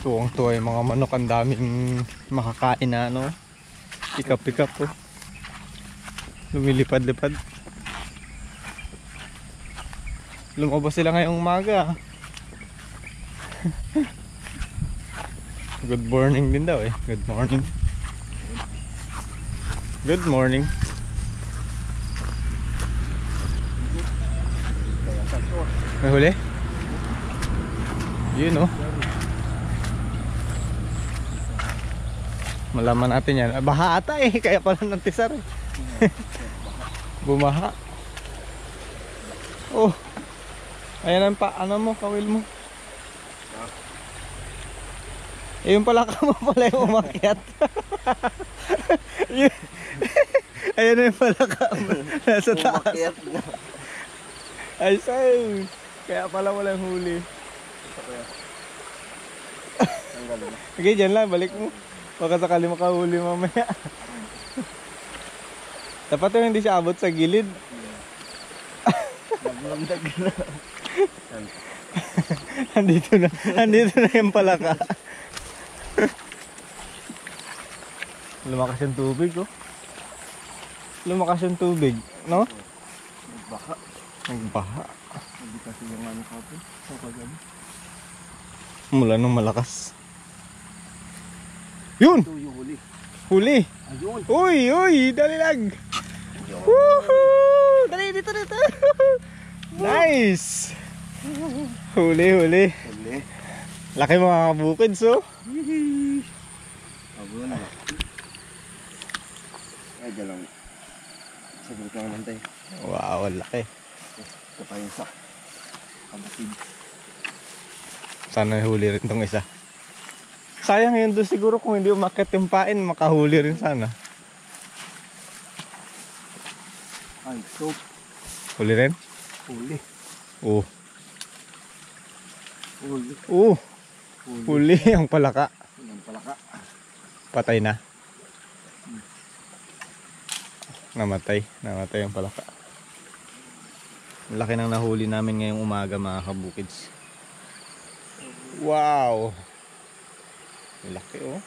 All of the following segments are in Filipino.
Tuwang-tuwa yung mga manok, ang daming makakain na ano. Pikap-pikap po. Lumilipad-lipad. Lumabas sila ngayong umaga. Good morning din daw eh. Good morning. Good morning. May huli? Yun oh. Malaman natin yan. Baha ata eh. Kaya pala nantisar eh. Bumaha. Oh. Ayan ang ano mo, kawil mo. Eh yung palaka mo pala yung umakyat. Ayan na yung palaka mo. Nasa taas. Ay say. Kaya pala walang huli. Okay, dyan lang. Balik mo. Baka sakali makahuli mamaya. Dapat yung hindi siya abot sa gilid. Nagmundag na. Andito na yung palaka. Lumakas yung tubig oh. Lumakas yung tubig, no? Nagbaha. Nagbaha. Hindi kasi yung ano kapit. So kagabi. Mula nung malakas. Yun! Ito yung huli. Huli! Ayun! Uy! Uy! Dali lang! Woohoo! Dali dito dito! Nice! Huli, huli. Huli. Laki mga kabukids oh. Abo na. Ay, galang. Siguro ka naman tayo. Wow, laki. Ito pa yung isa. Kabukid. Sana huli rin tong isa. Sayang yun doon siguro kung hindi umakyat yung pain, makahuli rin sana. Ay, so. Huli rin? Huli. Oo. Huli. Oo. Huli ang palaka. Ang palaka. Patay na. Namatay. Namatay ang palaka. Laki nang nahuli namin ngayong umaga mga kabukids. Wow. Laki oh.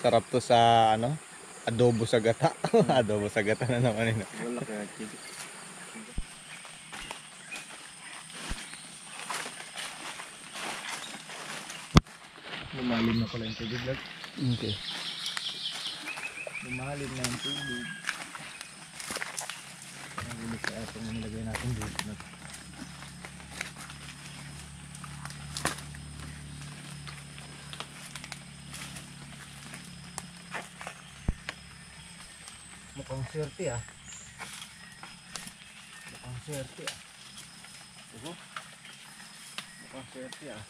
Sarap to sa ano? Adobo sa gata. Adobo sa gata na naman yun. Wala kaya chili. Lumalim na pala yung tubig. Okay. Lumalim na yung tubig. Ang linis kaya itong nilagay natin dito. Mukhang swerte ah. Mukhang swerte ah. Mukhang swerte ah.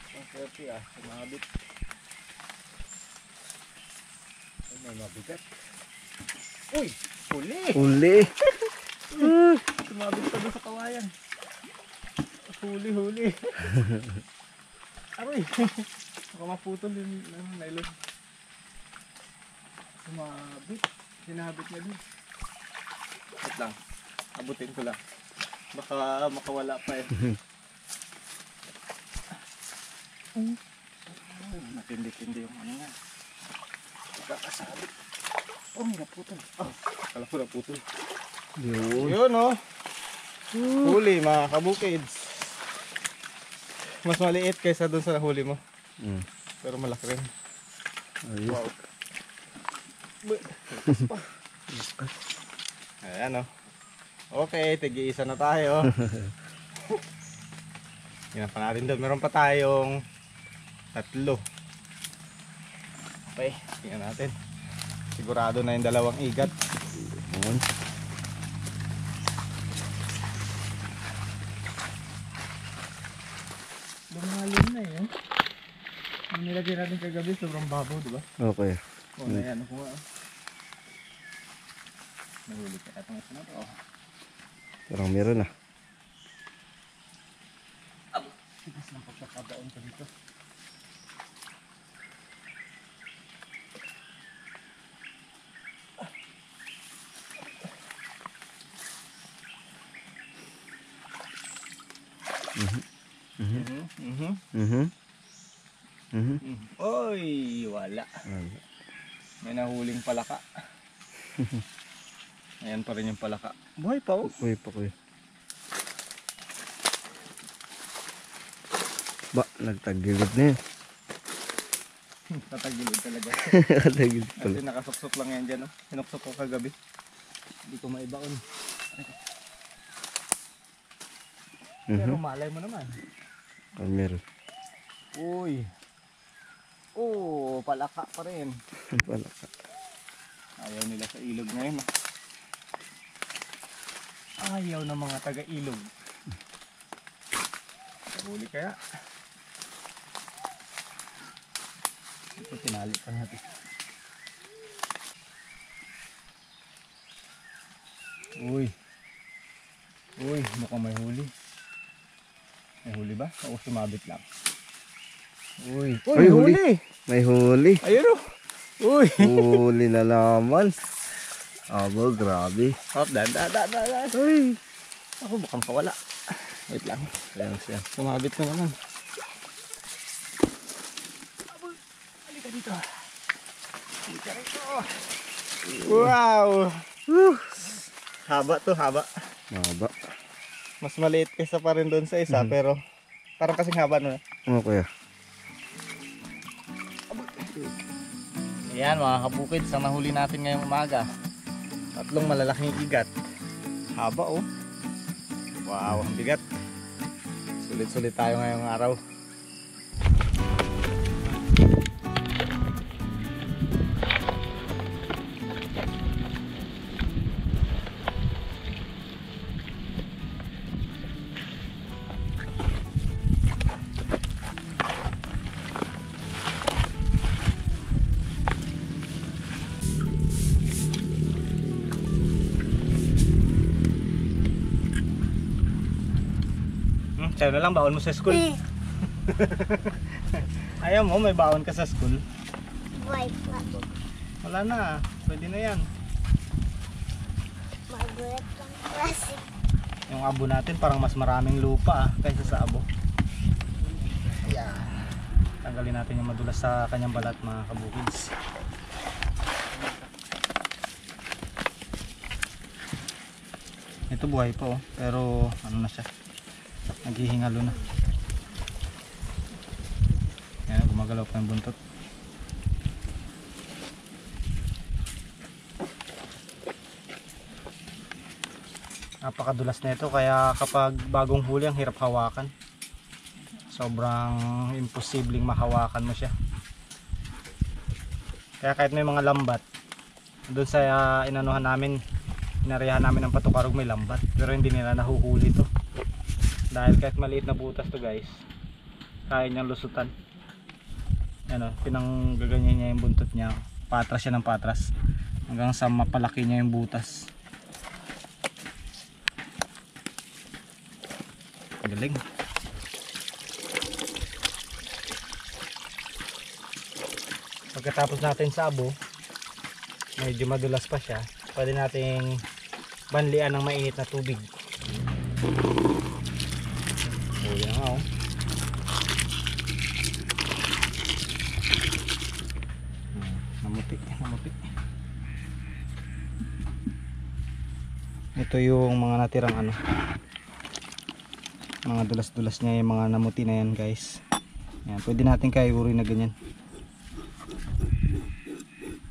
Mukhang swerte ah. Sumabit. Ay, may mabigat. Uy! Huli! Huli! Sumabit pa doon sa kawayan. Huli, huli. Aroy! Baka maputol yung nylon. Sumabit. Sinabit niya din. Wait lang. Abutin ko lang. Baka makawala pa eh. Matindi-tindi yung ano nga. Kakasabit. Oh, may naputol. Oh, kala ko naputol. Yun. Yun oh. Huli mga kabukids. Mas maliit kaysa dun sa nahuli mo. Pero malaki rin. Wow. Ayan o. Okay, tig-iisa na tayo. Yan pa natin doon. Meron pa tayong 3. Okay, tingnan natin. Sigurado na yung 2 igat. Lumalim na yun. Ang nilagay natin kagabi sobrang babaw, diba? Okay. O, na yan. Nakuha. Nahuli ka itong isa na to. Parang meron na. Tigas lang pagkakadaon ka dito. Oy, wala. May nahuling palaka. Ayan pa rin yung palaka. Buhay pa oh. Buhay pa kuya. Ba, nagtagilid na yun. Tatagilid talaga. Nagtagilid pala. Kasi nakasuksok lang yan dyan. Oh. Sinuksok ko kagabi. Hindi ko maibaon. Pero malay mo naman. Meron. Uy. Oh, palaka pa rin. Palaka. Ayaw nila sa ilog ngayon. Ayaw ng mga taga-ilog. Huli kaya. Ito tinali pa natin. Uy. Uy, mukhang may huli. May huli ba? O sumabit lang? Uy. Uy, Ay, may huli. May huli. Ayun o. Uy. Huli na naman. Abo, grabe. Hop, dan. Uy. Ako baka makawala. Wait lang. Ayan siya. Sumabit na naman. Halika dito. Halika rito. Wow. Haba to, haba. Mahaba. Mas maliit kaysa pa rin doon sa isa, pero parang kasing haba no. Ano kuya? Ayan mga kabukid, sa nahuli natin ngayong umaga. 3 malalaking igat. Haba oh. Wow, ang bigat. Sulit-sulit tayo ngayong araw. Sa'yo na lang, baon mo sa school. Ayaw mo, may baon ka sa school. Wala na, pwede na yan. Magulat lang klasik. Yung abo natin parang mas maraming lupa kaysa sa abo. Ayan. Tanggalin natin yung madulas sa kanyang balat mga kabukids. Ito buhay pa oh, pero ano na siya, naghihingalo na. Ayan, gumagalaw pa yung buntot. Napakadulas na ito, kaya kapag bagong huli ang hirap hawakan. Sobrang imposibleng mahawakan mo siya. Kaya kahit may mga lambat, doon sa inanuhan namin, inarihan namin ng patukarog may lambat, pero hindi nila nahuhuli ito. Dahil kahit maliit na butas to guys, kaya niyang lusutan. Ano, pinanggaganyan niya yung buntot niya, patras siya ng patras hanggang sa mapalaki niya yung butas. Galing. Pagkatapos natin sa abo, medyo madulas pa siya, pwede nating banlian ng mainit na tubig. Huli na nga oh. Namuti. Ito yung mga natirang ano, mga dulas-dulas niya, yung mga namuti na yan guys. Yan, pwede natin kayuri na ganyan.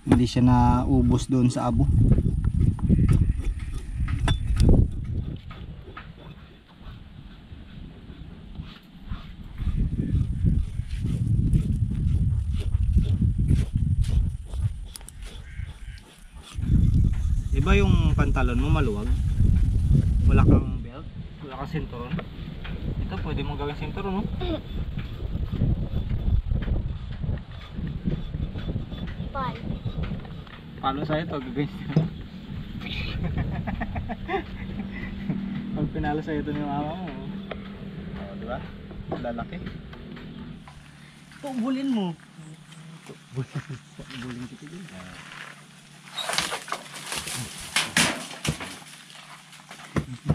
Hindi siya naubos doon sa abo. Diba yung pantalon mo maluwag? Wala kang belt? Wala kang sinturon? Ito pwede mong gawing sinturon, no? Paano sa'yo ito? Gagawin sinturon? Pag pinalo sa'yo ito ni mama mo, oh, diba? Lalaki. Tubulin mo. Tubulin kita dyan.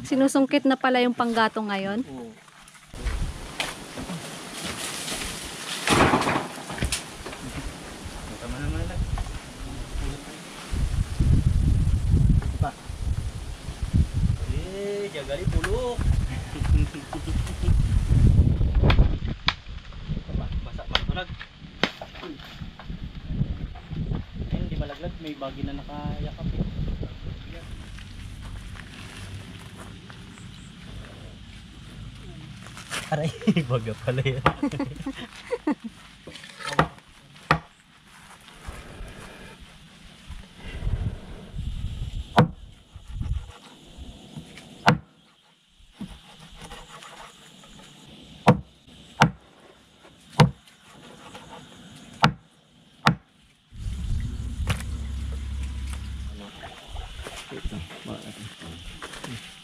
Sinusungkit na pala yung panggatong ngayon. Oo. Ay, hindi malaglag, may bagi na nakayakap eh. Aray, baga pala yan.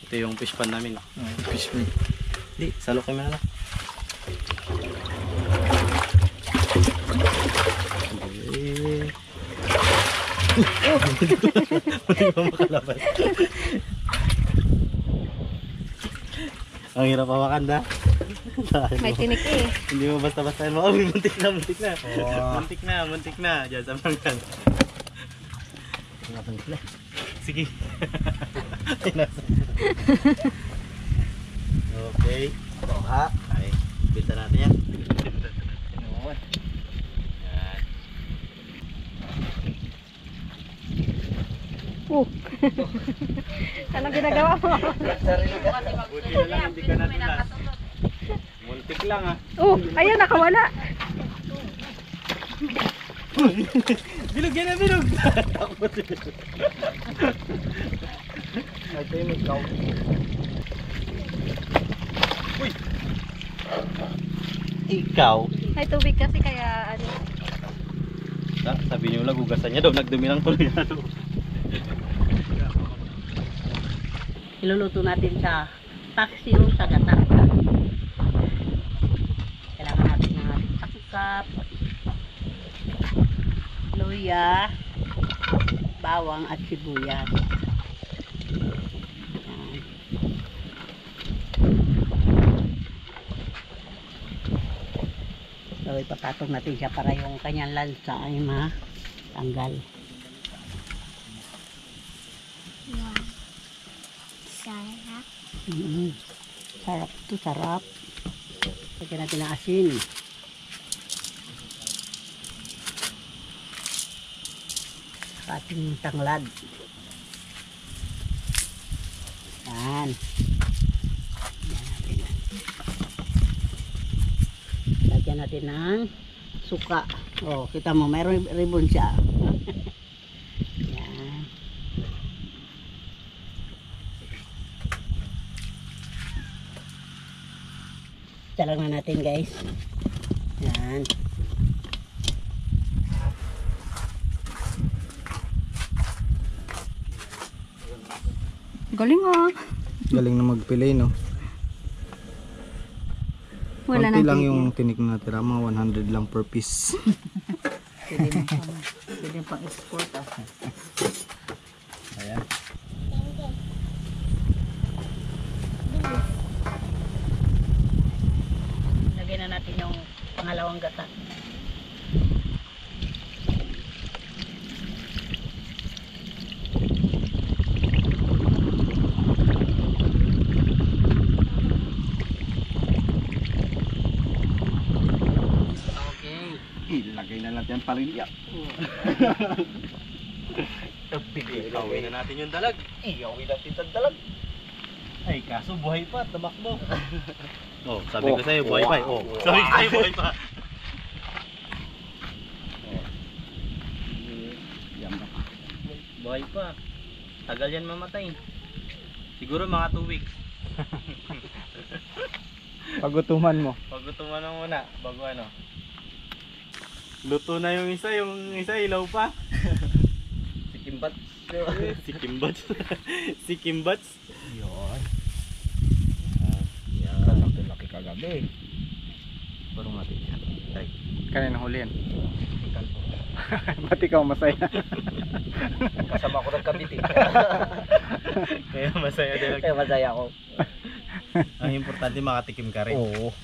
Ito yung fish pan namin. Fish pan. Hindi, salo kayo na lang. Hindi ba makalaban? Ang hirap hawakan na. May tinik eh. Hindi mo basta-basta mo. Oh, muntik na, muntik na. Wow. Muntik na, muntik na. Diyan sa mangkan. Sige. Okay. Toha. Ay, binta natin yan. Binta natin. Yan. Anong ginagawa mo? Buti na lang hindi ka natulas. Muntik lang ah. Ayun, nakawala. Bilog yan na bilog. Ito yung ikaw. Ikaw. May tubig kasi kaya ano. Sabi niyo lang, hugasan niya daw. Nagdumi lang tuloy na daw. Iluluto natin sa taxi o sa gata. Kailangan natin ng ating sangkap, luya, bawang at sibuyas. Yan. So ipapatong natin siya para yung kanyang lansa ay matanggal. Wow. Sarap. Sarap to, sarap. Lagyan natin ng asin. Sa ating tanglad. Yan. Lagyan natin ng suka. Oh, kita mo, mayroon ribbon siya. Yan. Talang na natin guys. Yan. Galing ah. Galing na magpilay, no? Wala Konti nang lang tinik. yung tinik na natira, mga 100 lang per piece. Pwede pang export ah. Ayan. Lagyan na natin yung pangalawang gata. Okay. Ilagay na natin ang parilya. Igawin na natin yung dalag. Iyawin natin ang dalag. Ay, kaso buhay pa, tamakbo. Oh, sabi ko sa'yo, buhay pa. Oh, sabi ko sa'yo, buhay pa. Yan ba? Buhay pa. Tagal yan mamatay. Siguro mga 2 weeks. Pagutuman mo. Pagutuman na muna, bago ano. Luto na yung isa ilaw pa. Si Kimbat. Si Kimbats. Si Kimbats. Yun. Yan. Laki kagabi. Parang natin yan. Ay, Kanina huli yan. Ba't ikaw masaya? Kasama ko nagkabit eh. kaya masaya din. Kaya masaya ako. Ang importante makatikim ka rin. Oo.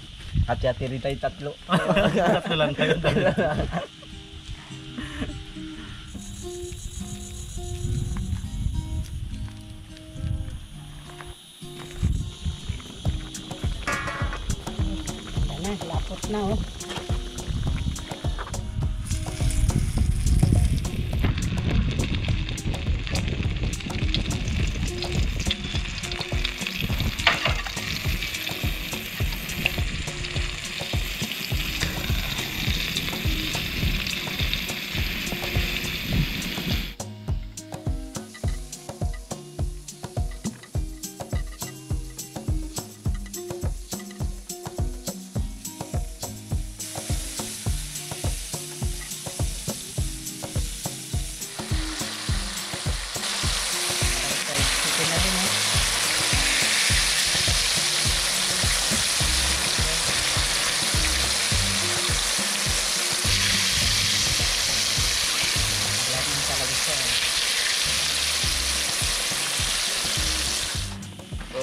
At yati rin tayo tatlo. Tatlo lang tayo. Ayan na, lapot na oh.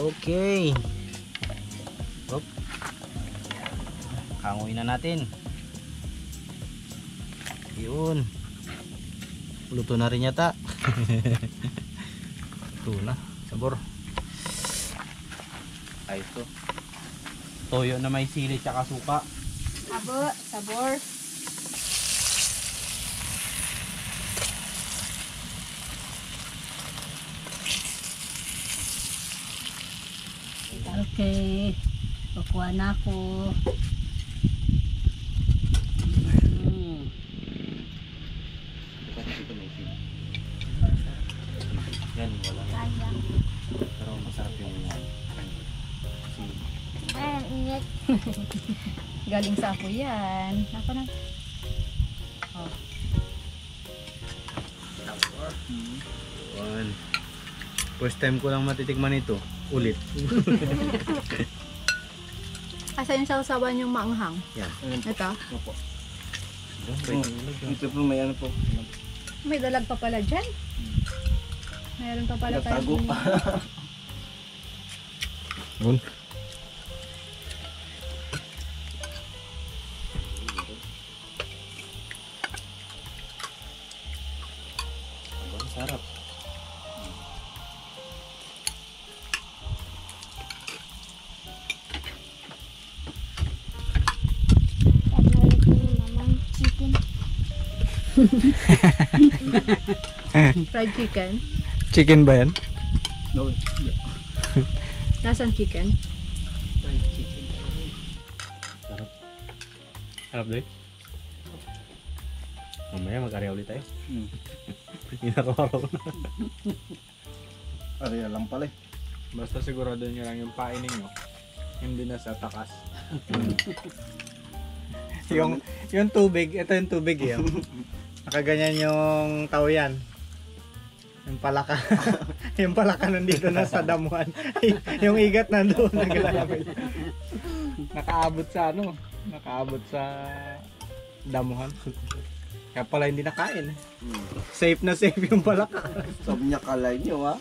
Okay. Hop. Hanguin na natin. Yun. Luto na rin yata. Ito na. Sabor. Ay, ito. Toyo na may sili tsaka suka. Abo, sabor. Okay. Kukuha na ako. Yan, wala na. Pero masarap yung Ayan, init. Galing sa apo yan. Ako na. one. First time ko lang matitikman ito. Ulit. Asa yung sausawan yung maanghang? Yan. Ito. Ito po may ano po. May dalag pa pala dyan. Mayroon pa pala tayo. Natago. Yun. Ang sarap. Tagalog ni mamang chicken. Fried chicken. Chicken ba yan? No. Nasaan chicken? Harap doy. Mamaya mag-area ulit tayo. Hindi na araw na. Ariya lang pala eh. Basta sigurado nyo lang yung painin nyo. Hindi na sa takas. yung tubig, ito yung tubig eh. Nakaganyan yung tawian. Yung palaka. Yung palaka nandito na sa damuhan. Yung igat nandoon naglalapit. Nakaabot sa ano? Nakaabot sa damuhan. Kaya pala hindi nakain. Safe na safe yung palaka. Sabi niya kalay niyo ha.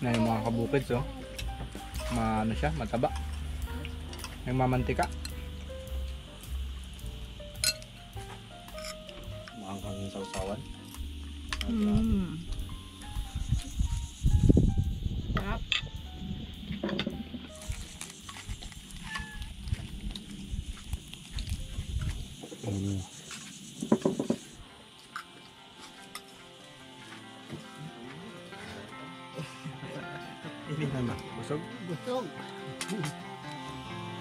Na yung mga kabukids oh. Ano siya, mataba. May mamantika. Maanghang yung sausawan. Sarap. Hindi na busog. Busog.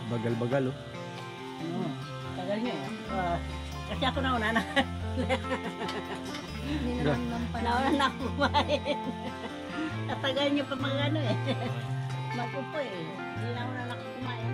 Bagal-bagal oh. Tagal niya eh. Kasi ako nauna na. Hindi naman pala. Nauna na ako kumain. Katagal niyo pa mga ano eh. Matupo eh. Hindi nauna na ako kumain.